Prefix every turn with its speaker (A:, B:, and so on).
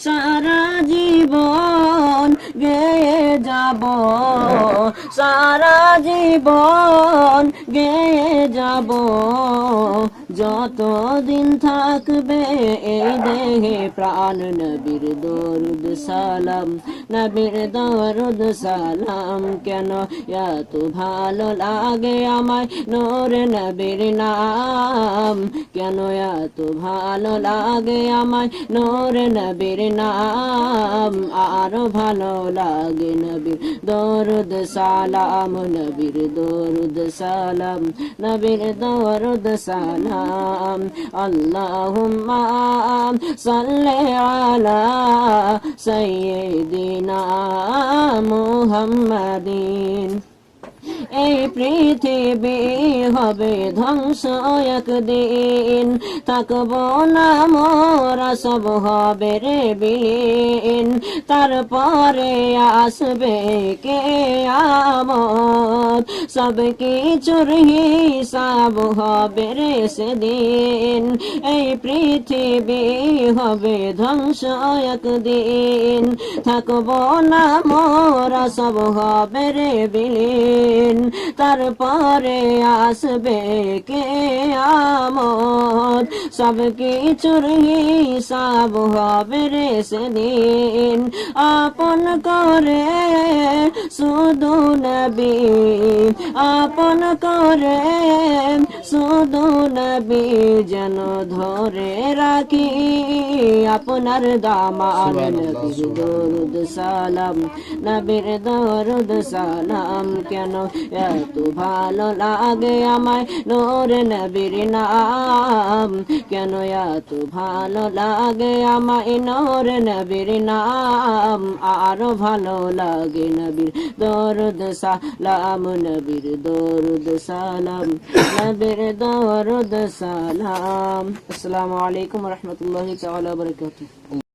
A: সারা জীবন গেয়ে যাব, সারা জীবন গেয়ে যাব, যতদিন থাকবে এই দেহে প্রাণ। নবীর দরুদ সালাম, নবীর দরুদ সালাম, কেন এত ভালো লাগে আমায় নূরে নবীর নাম, কেন এত ভালো লাগে আমায় নূরে নবীর নাম, আরো ভালো লাগে নবীর দরুদ সালাম, নবীর দরুদ সালাম, নবীর দরুদ সালাম। আল্লাহুম্মা সাল্লি আলা সাইয়্যিদিনা মুহাম্মাদিন। এই পৃথিবী হবে ধ্বংস একদিন, থাকবো না মোরা সব হবে রে বিলীন, তারপরে আসবে কিয়ামত, সব কিছুর হিসাব হবে রে সেদিন। এই পৃথিবী হবে ধ্বংস একদিন, থাকবো না মোরা সব হবে রে বিলীন, তারপরে আসবে কিয়ামত, সব কিছুর হিসাব হবে রে সেদিন। আপন করে শুধু নবী, আপন করে শুধু নবী যেন ধরে রাখি আপনার দামান। নবীর দরুদ সালাম, নবীর দরুদ সালাম, কেন এত ভালো লাগে আমায় নূরে নবীর নাম, কেন এত ভালো লাগে আমায় নূরে নবীর নাম, আরো ভালো লাগে নবীর দরুদ সালাম, নবীর দরুদ সালাম, নবীর দরুদ সালাম। আসসালামু আলাইকুম ওয়া রাহমাতুল্লাহি তাআলা ওয়া বারাকাতুহু।